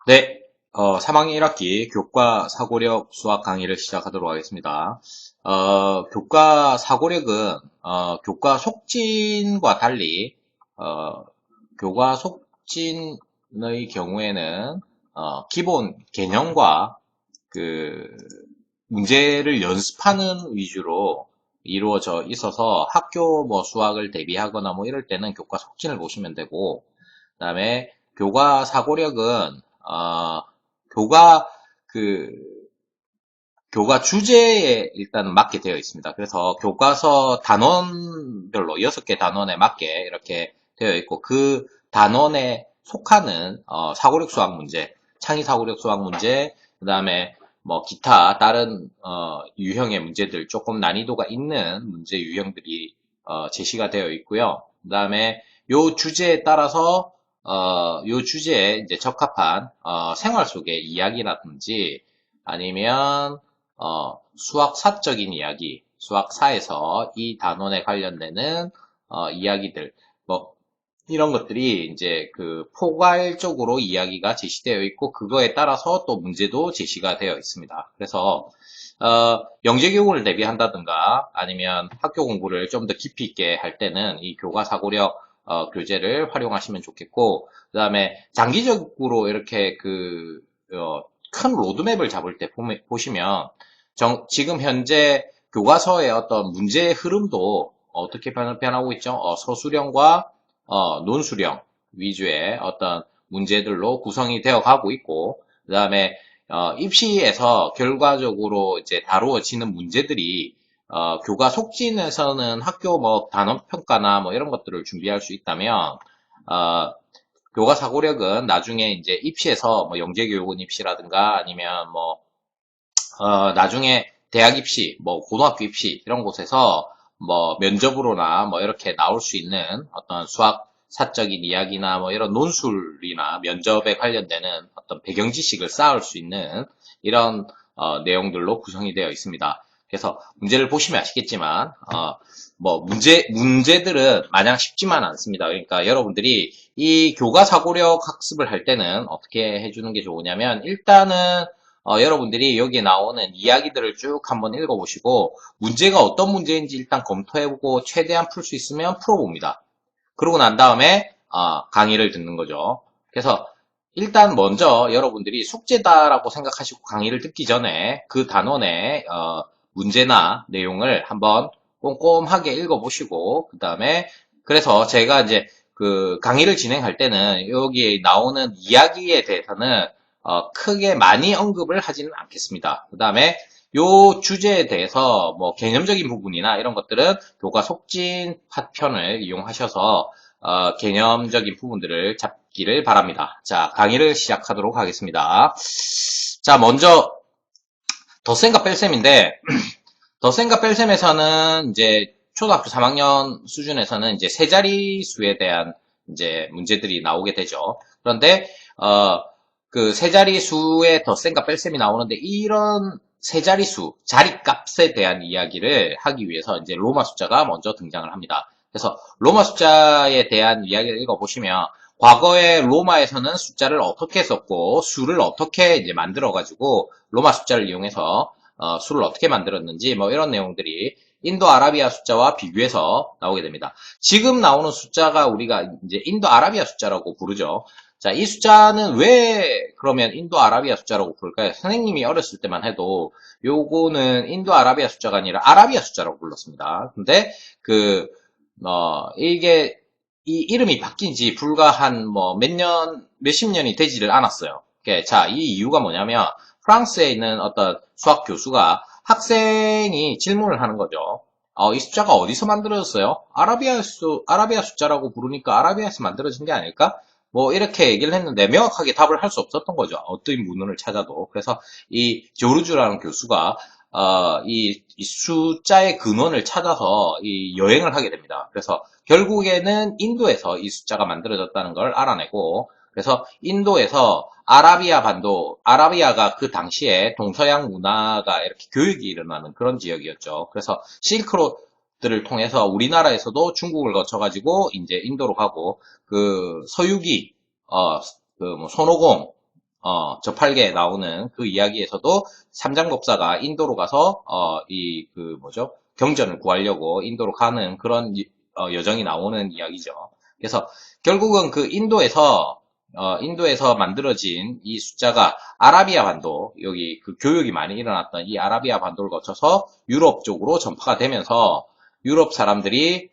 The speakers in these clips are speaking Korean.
네, 3학년 1학기 교과 사고력 수학 강의를 시작하도록 하겠습니다. 교과 사고력은, 교과 속진과 달리, 어, 교과 속진의 경우에는, 기본 개념과 그, 문제를 연습하는 위주로 이루어져 있어서 학교 뭐 수학을 대비하거나 뭐 이럴 때는 교과 속진을 보시면 되고, 그다음에 교과 사고력은 교과 그 교과 주제에 일단 맞게 되어 있습니다. 그래서 교과서 단원별로 6개 단원에 맞게 이렇게 되어 있고 그 단원에 속하는 사고력 수학 문제, 창의 사고력 수학 문제, 그다음에 뭐 기타 다른 유형의 문제들 조금 난이도가 있는 문제 유형들이 제시가 되어 있고요. 그다음에 요 주제에 따라서 요 주제에 이제 적합한 생활 속의 이야기라든지 아니면 수학사적인 이야기, 수학사에서 이 단원에 관련되는 이야기들, 뭐 이런 것들이 이제 그 포괄적으로 이야기가 제시되어 있고 그거에 따라서 또 문제도 제시가 되어 있습니다. 그래서 영재 교육을 대비한다든가 아니면 학교 공부를 좀 더 깊이 있게 할 때는 이 교과 사고력 교재를 활용하시면 좋겠고 그다음에 장기적으로 이렇게 큰 로드맵을 잡을 때 보시면 지금 현재 교과서의 어떤 문제의 흐름도 어떻게 변하고 있죠? 서술형과 논술형 위주의 어떤 문제들로 구성이 되어 가고 있고, 그 다음에 입시에서 결과적으로 이제 다루어지는 문제들이 교과 속진에서는 학교 뭐 단원 평가나 뭐 이런 것들을 준비할 수 있다면 교과 사고력은 나중에 이제 입시에서 뭐 영재교육원 입시라든가 아니면 뭐 나중에 대학 입시, 뭐 고등학교 입시 이런 곳에서 뭐 면접으로나 뭐 이렇게 나올 수 있는 어떤 수학 사적인 이야기나 뭐 이런 논술이나 면접에 관련되는 어떤 배경 지식을 쌓을 수 있는 이런 내용들로 구성이 되어 있습니다. 그래서 문제를 보시면 아시겠지만 뭐 문제들은 마냥 쉽지만 않습니다. 그러니까 여러분들이 이 교과 사고력 학습을 할 때는 어떻게 해주는 게 좋으냐면 일단은 여러분들이 여기에 나오는 이야기들을 쭉 한번 읽어보시고 문제가 어떤 문제인지 일단 검토해보고 최대한 풀 수 있으면 풀어봅니다. 그러고 난 다음에 강의를 듣는 거죠. 그래서 일단 먼저 여러분들이 숙제다라고 생각하시고 강의를 듣기 전에 그 단원의 문제나 내용을 한번 꼼꼼하게 읽어보시고 그 다음에 그래서 제가 이제 그 강의를 진행할 때는 여기에 나오는 이야기에 대해서는 크게 많이 언급을 하지는 않겠습니다. 그 다음에 요 주제에 대해서 뭐 개념적인 부분이나 이런 것들은 교과 속진 파편을 이용하셔서 개념적인 부분들을 잡기를 바랍니다. 자, 강의를 시작하도록 하겠습니다. 자, 먼저 덧셈과 뺄셈인데 덧셈과 뺄셈에서는 이제 초등학교 3학년 수준에서는 이제 세 자리 수에 대한 이제 문제들이 나오게 되죠. 그런데 그 세 자리 수의 덧셈과 뺄셈이 나오는데 이런 세 자리 수, 자리값에 대한 이야기를 하기 위해서 이제 로마 숫자가 먼저 등장을 합니다. 그래서 로마 숫자에 대한 이야기를 읽어보시면 과거에 로마에서는 숫자를 어떻게 썼고 수를 어떻게 이제 만들어 가지고 로마 숫자를 이용해서 수를 어떻게 만들었는지 뭐 이런 내용들이 인도 아라비아 숫자와 비교해서 나오게 됩니다. 지금 나오는 숫자가 우리가 이제 인도 아라비아 숫자라고 부르죠. 자, 이 숫자는 왜 그러면 인도 아라비아 숫자라고 부를까요? 선생님이 어렸을 때만 해도 요거는 인도 아라비아 숫자가 아니라 아라비아 숫자라고 불렀습니다. 근데 이게 이 이름이 바뀐 지 불과 한 뭐 몇십 년이 되지를 않았어요. 자, 이 이유가 뭐냐면 프랑스에 있는 어떤 수학 교수가 학생이 질문을 하는 거죠. 이 숫자가 어디서 만들어졌어요? 아라비아 숫자라고 부르니까 아라비아에서 만들어진 게 아닐까? 뭐, 이렇게 얘기를 했는데 명확하게 답을 할 수 없었던 거죠. 어떤 문헌을 찾아도. 그래서 이 조르주라는 교수가, 이 숫자의 근원을 찾아서 이 여행을 하게 됩니다. 그래서 결국에는 인도에서 이 숫자가 만들어졌다는 걸 알아내고, 그래서 인도에서 아라비아가 그 당시에 동서양 문화가 이렇게 교육이 일어나는 그런 지역이었죠. 그래서 실크로드를 통해서 우리나라에서도 중국을 거쳐가지고 이제 인도로 가고 그 서유기, 그 뭐 손오공, 저팔계 나오는 그 이야기에서도 삼장법사가 인도로 가서 뭐죠? 경전을 구하려고 인도로 가는 그런 여정이 나오는 이야기죠. 그래서 결국은 그 인도에서 만들어진 이 숫자가 아라비아 반도, 여기 그 교육이 많이 일어났던 이 아라비아 반도를 거쳐서 유럽 쪽으로 전파가 되면서 유럽 사람들이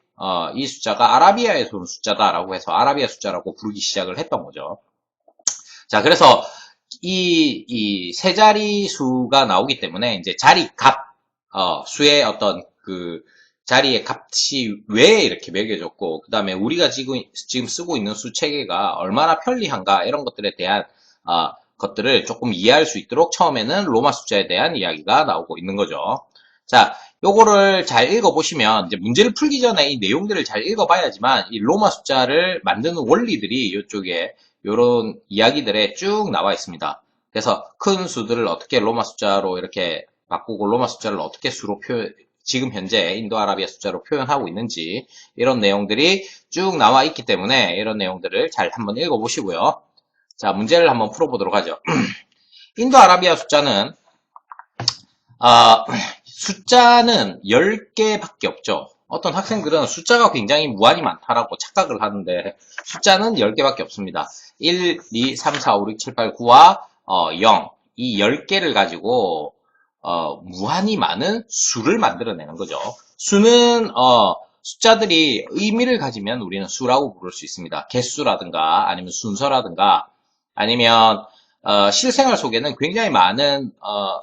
이 숫자가 아라비아에서 온 숫자다라고 해서 아라비아 숫자라고 부르기 시작을 했던 거죠. 자, 그래서 이 세 자리 수가 나오기 때문에 이제 자리 값, 수의 어떤 그 자리의 값이 왜 이렇게 매겨졌고, 그 다음에 우리가 지금 쓰고 있는 수 체계가 얼마나 편리한가, 이런 것들에 대한, 것들을 조금 이해할 수 있도록 처음에는 로마 숫자에 대한 이야기가 나오고 있는 거죠. 자, 요거를 잘 읽어보시면, 이제 문제를 풀기 전에 이 내용들을 잘 읽어봐야지만, 이 로마 숫자를 만드는 원리들이 이쪽에 요런 이야기들에 쭉 나와 있습니다. 그래서 큰 수들을 어떻게 로마 숫자로 이렇게 바꾸고 로마 숫자를 어떻게 지금 현재 인도아라비아 숫자로 표현하고 있는지 이런 내용들이 쭉 나와 있기 때문에 이런 내용들을 잘 한번 읽어보시고요. 자, 문제를 한번 풀어보도록 하죠. 인도아라비아 아, 숫자는 10개밖에 없죠. 어떤 학생들은 숫자가 굉장히 무한히 많다라고 착각을 하는데 숫자는 10개밖에 없습니다. 1, 2, 3, 4, 5, 6, 7, 8, 9와 0. 이 10개를 가지고 무한히 많은 수를 만들어내는 거죠. 수는 숫자들이 의미를 가지면 우리는 수라고 부를 수 있습니다. 개수라든가 아니면 순서라든가 아니면 실생활 속에는 굉장히 많은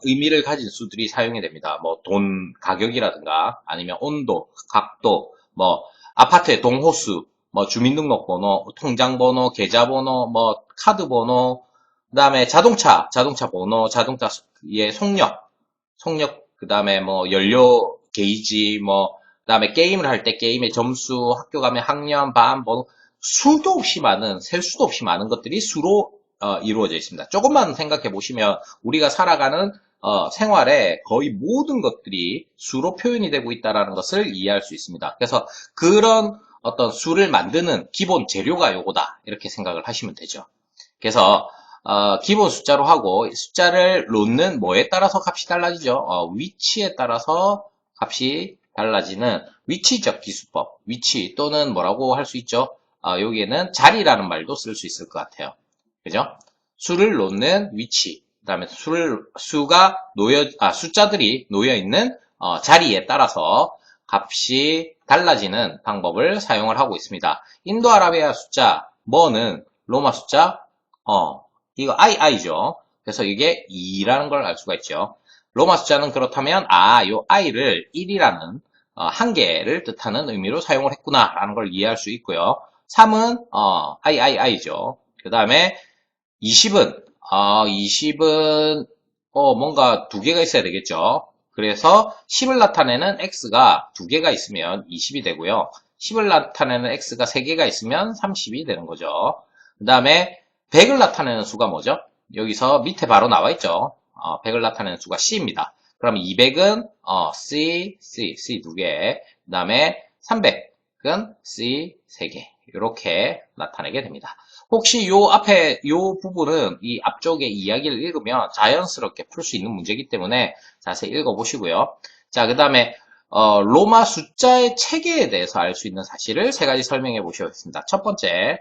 의미를 가진 수들이 사용이 됩니다. 뭐 돈 가격이라든가 아니면 온도, 각도, 뭐 아파트의 동호수, 뭐 주민등록번호, 통장번호, 계좌번호, 뭐 카드번호, 그다음에 자동차 번호, 자동차의 속력, 그다음에 뭐 연료 게이지, 뭐 그다음에 게임을 할 때 게임의 점수, 학교 가면 학년, 반, 번호, 수도 없이 많은, 셀 수도 없이 많은 것들이 수로 이루어져 있습니다. 조금만 생각해 보시면 우리가 살아가는 생활에 거의 모든 것들이 수로 표현이 되고 있다는 것을 이해할 수 있습니다. 그래서 그런 어떤 수를 만드는 기본 재료가 요거다. 이렇게 생각을 하시면 되죠. 그래서 기본 숫자로 하고 숫자를 놓는 뭐에 따라서 값이 달라지죠. 위치에 따라서 값이 달라지는 위치적 기수법, 위치 또는 뭐라고 할 수 있죠. 여기에는 자리라는 말도 쓸 수 있을 것 같아요. 그죠? 수를 놓는 위치, 그다음에 숫자들이 놓여 있는 자리에 따라서 값이 달라지는 방법을 사용을 하고 있습니다. 인도아라비아 숫자 뭐는 로마 숫자 이거 i죠. 그래서 이게 2라는 걸 알 수가 있죠. 로마 숫자는 그렇다면 요 i를 1이라는 한개를 뜻하는 의미로 사용을 했구나라는 걸 이해할 수 있고요. 3은 i죠. 그 다음에 20은 뭔가 두 개가 있어야 되겠죠. 그래서 10을 나타내는 x가 두 개가 있으면 20이 되고요. 10을 나타내는 x가 세 개가 있으면 30이 되는 거죠. 그 다음에 100을 나타내는 수가 뭐죠? 여기서 밑에 바로 나와 있죠. 100을 나타내는 수가 c입니다. 그럼 200은 C 두 개. 그 다음에 300은 C 세 개. 이렇게 나타내게 됩니다. 혹시 요 앞에 요 부분은 이 앞쪽에 이야기를 읽으면 자연스럽게 풀 수 있는 문제이기 때문에 자세히 읽어보시고요. 자, 그 다음에 로마 숫자의 체계에 대해서 알 수 있는 사실을 세 가지 설명해 보시겠습니다. 첫 번째,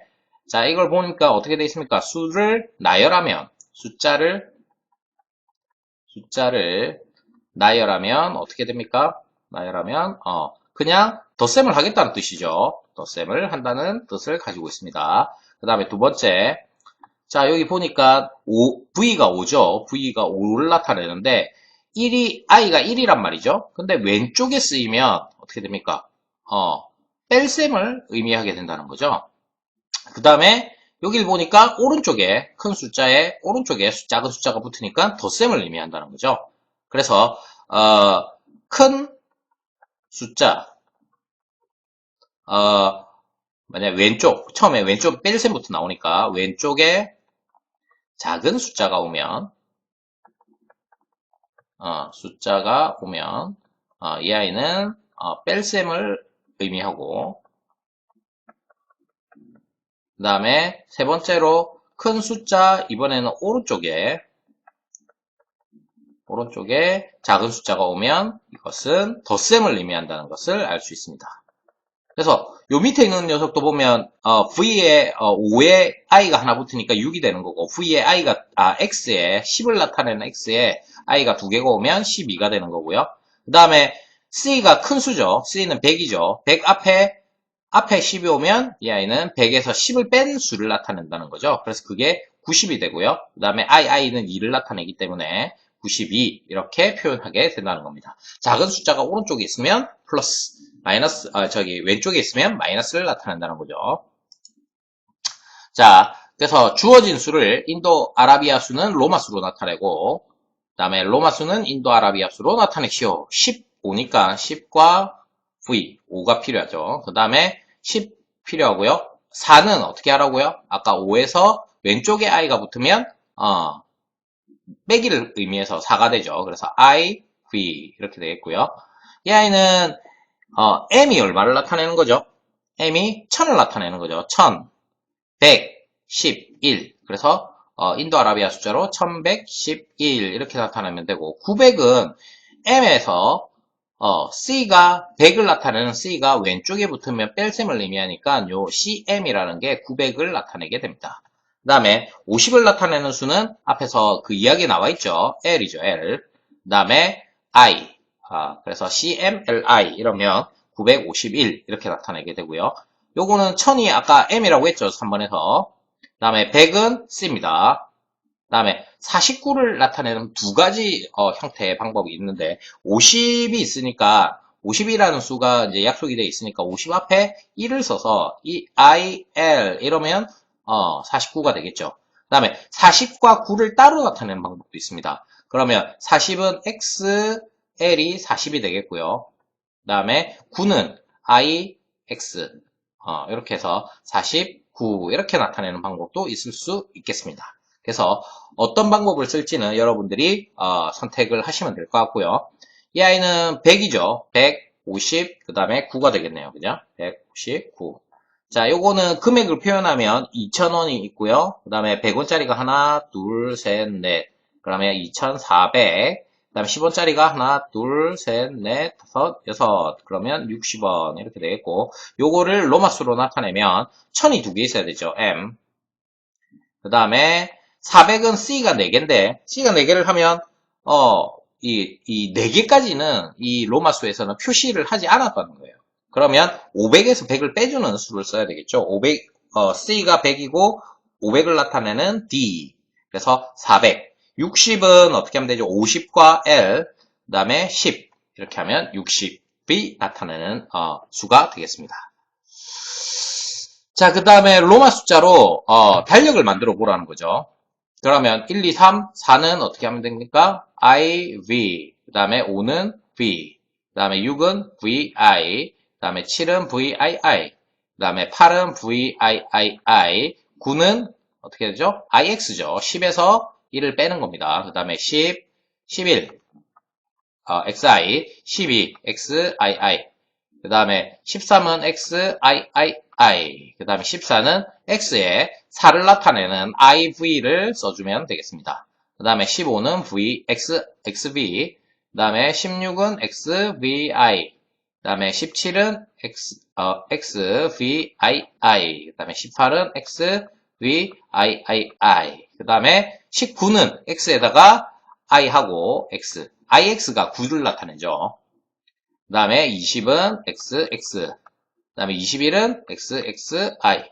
자, 이걸 보니까 어떻게 되어 있습니까? 수를 나열하면 숫자를 나열하면 어떻게 됩니까? 나열하면 그냥 덧셈을 하겠다는 뜻이죠. 덧셈을 한다는 뜻을 가지고 있습니다. 그 다음에 두 번째, 자 여기 보니까 V가 5죠. V가 5를 나타내는데 i가 1이란 말이죠. 근데 왼쪽에 쓰이면 어떻게 됩니까? 뺄셈을 의미하게 된다는 거죠. 그 다음에 여기를 보니까 오른쪽에 큰 숫자에 오른쪽에 작은 숫자가 붙으니까 덧셈을 의미한다는 거죠. 그래서 큰 숫자 만약 처음에 왼쪽 뺄셈부터 나오니까 왼쪽에 작은 숫자가 오면 이 아이는 뺄셈을 의미하고 그 다음에 세 번째로 큰 숫자 이번에는 오른쪽에 작은 숫자가 오면 이것은 덧셈을 의미한다는 것을 알 수 있습니다. 그래서 요 밑에 있는 녀석도 보면 V에 5에 I가 하나 붙으니까 6이 되는 거고 V에 X에 10을 나타내는 X에 I가 두 개가 오면 12가 되는 거고요. 그 다음에 C가 큰 수죠. C는 100이죠. 100 앞에 10이 오면 이 아이는 100에서 10을 뺀 수를 나타낸다는 거죠. 그래서 그게 90이 되고요. 그 다음에 I는 2를 나타내기 때문에 92 이렇게 표현하게 된다는 겁니다. 작은 숫자가 오른쪽에 있으면 플러스, 마이너스, 왼쪽에 있으면 마이너스를 나타낸다는 거죠. 자, 그래서 주어진 수를 인도 아라비아 수는 로마 수로 나타내고, 그 다음에 로마 수는 인도 아라비아 수로 나타내시오. 15니까 10과 V, 5가 필요하죠. 그 다음에 10 필요하고요. 4는 어떻게 하라고요? 아까 5에서 왼쪽에 I가 붙으면, 빼기를 의미해서 4가 되죠. 그래서 I, V 이렇게 되겠고요. 이 아이는 M이 얼마를 나타내는 거죠? M이 1000을 나타내는 거죠. 1000, 100, 11. 그래서 인도 아라비아 숫자로 1111 이렇게 나타내면 되고 900은 M에서 C가 100을 나타내는 C가 왼쪽에 붙으면 뺄셈을 의미하니까 요 CM이라는 게 900을 나타내게 됩니다. 그 다음에 50을 나타내는 수는 앞에서 그 이야기에 나와 있죠. L이죠, L. 그 다음에 I. 그래서 CMLI 이러면 951 이렇게 나타내게 되고요. 요거는 1000이 아까 M이라고 했죠, 3번에서. 그 다음에 100은 C입니다. 그 다음에 49를 나타내는 두 가지 형태의 방법이 있는데 50이 있으니까 50이라는 수가 이제 약속이 되어 있으니까 50 앞에 1을 써서 이 I, L 이러면 49가 되겠죠. 그 다음에 40과 9를 따로 나타내는 방법도 있습니다. 그러면 40은 X, L이 40이 되겠고요. 그 다음에 9는 I, X 이렇게 해서 49 이렇게 나타내는 방법도 있을 수 있겠습니다. 그래서 어떤 방법을 쓸지는 여러분들이 선택을 하시면 될 것 같고요. 이 아이는 100이죠. 150, 그 다음에 9가 되겠네요. 그죠? 159. 자, 요거는 금액을 표현하면 2,000원이 있고요. 그 다음에 100원짜리가 하나, 둘, 셋, 넷. 그러면 2,400. 그 다음에 10원짜리가 하나, 둘, 셋, 넷, 다섯, 여섯. 그러면 60원. 이렇게 되겠고. 요거를 로마수로 나타내면 1000이 두 개 있어야 되죠. M. 그 다음에 400은 C가 4개인데 C가 4개를 하면 이 4개까지는 이 로마수에서는 표시를 하지 않았다는 거예요. 그러면 500에서 100을 빼주는 수를 써야 되겠죠. C가 100이고 500을 나타내는 D. 그래서 400. 60은 어떻게 하면 되죠? 50과 L, 그 다음에 10. 이렇게 하면 60이 나타내는 수가 되겠습니다. 자, 그 다음에 로마 숫자로 달력을 만들어 보라는 거죠. 그러면 1, 2, 3, 4는 어떻게 하면 됩니까? I, V, 그 다음에 5는 V, 그 다음에 6은 VI, 그 다음에 7은 VII, 그 다음에 8은 VIII, 9는 어떻게 되죠? IX죠. 10에서 1을 빼는 겁니다. 그 다음에 10, 11, XI, 12, XII, 그 다음에 13은 XIII, 그 다음에 14는 X에 4를 나타내는 IV를 써주면 되겠습니다. 그 다음에 15는 XV, 그 다음에 16은 XVI, 그 다음에 17은 XVII, 그 다음에 18은 XVIII, 그 다음에 19는 X에다가 I하고 X, IX가 9를 나타내죠. 그 다음에 20은 XX, 그 다음에 21은 XXI,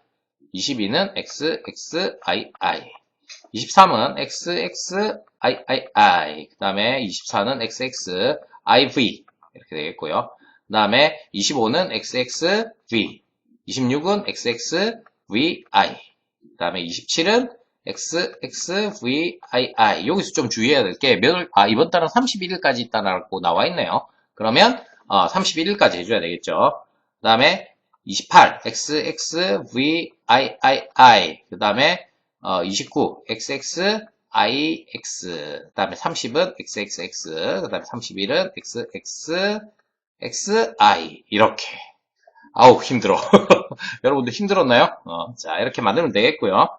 22는 XXII, 23은 XXIII, 그 다음에 24는 XXIV, 이렇게 되겠고요. 그 다음에 25는 XXV, 26은 XXVI, 그 다음에 27은 XXVII. 여기서 좀 주의해야 될 게, 이번 달은 31일까지 있다고 나와 있네요. 그러면 31일까지 해줘야 되겠죠. 그 다음에 28, XXVIII, 그 다음에 29, XXIX, 그 다음에 30은 XXX, 그 다음에 31은 XXXI, 이렇게. 아우, 힘들어. 여러분들 힘들었나요? 자, 이렇게 만들면 되겠고요.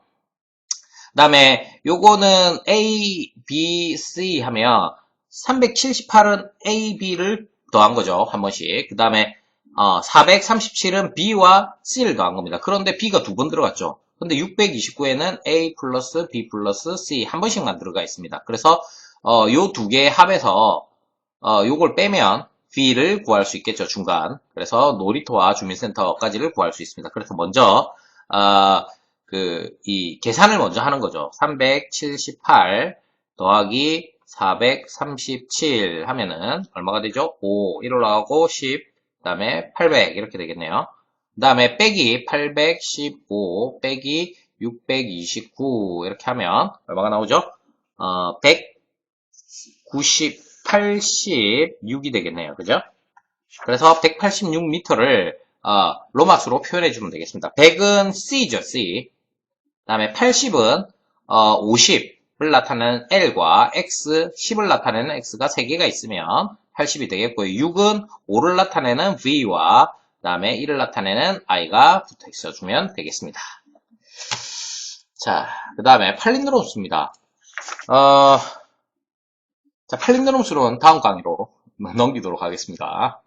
다음에 요거는 A, B, C 하면 378은 A, B를 더한 거죠. 한 번씩. 그 다음에 437은 B와 C를 더한 겁니다. 그런데 B가 두 번 들어갔죠. 근데 629에는 A 플러스 B 플러스 C 한 번씩만 들어가 있습니다. 그래서 요 두 개의 합에서 요걸 빼면 B를 구할 수 있겠죠, 중간. 그래서 놀이터와 주민센터까지를 구할 수 있습니다. 그래서 먼저 이 계산을 먼저 하는 거죠. 378 더하기 437 하면은 얼마가 되죠? 5, 1 올라가고 10, 그 다음에 800 이렇게 되겠네요. 그 다음에 빼기 815 빼기 629 이렇게 하면 얼마가 나오죠? 190, 86이 되겠네요. 그죠? 그래서 186m를 로마수로 표현해 주면 되겠습니다. 100은 C죠, C. 그 다음에 80은 50을 나타내는 L과 X, 10을 나타내는 X가 3개가 있으면 80이 되겠고요. 6은 5를 나타내는 V와 그 다음에 1을 나타내는 I가 붙어 있어주면 되겠습니다. 자, 그 다음에 팔린드롬수입니다. 자, 팔린드롬수는 다음 강의로 넘기도록 하겠습니다.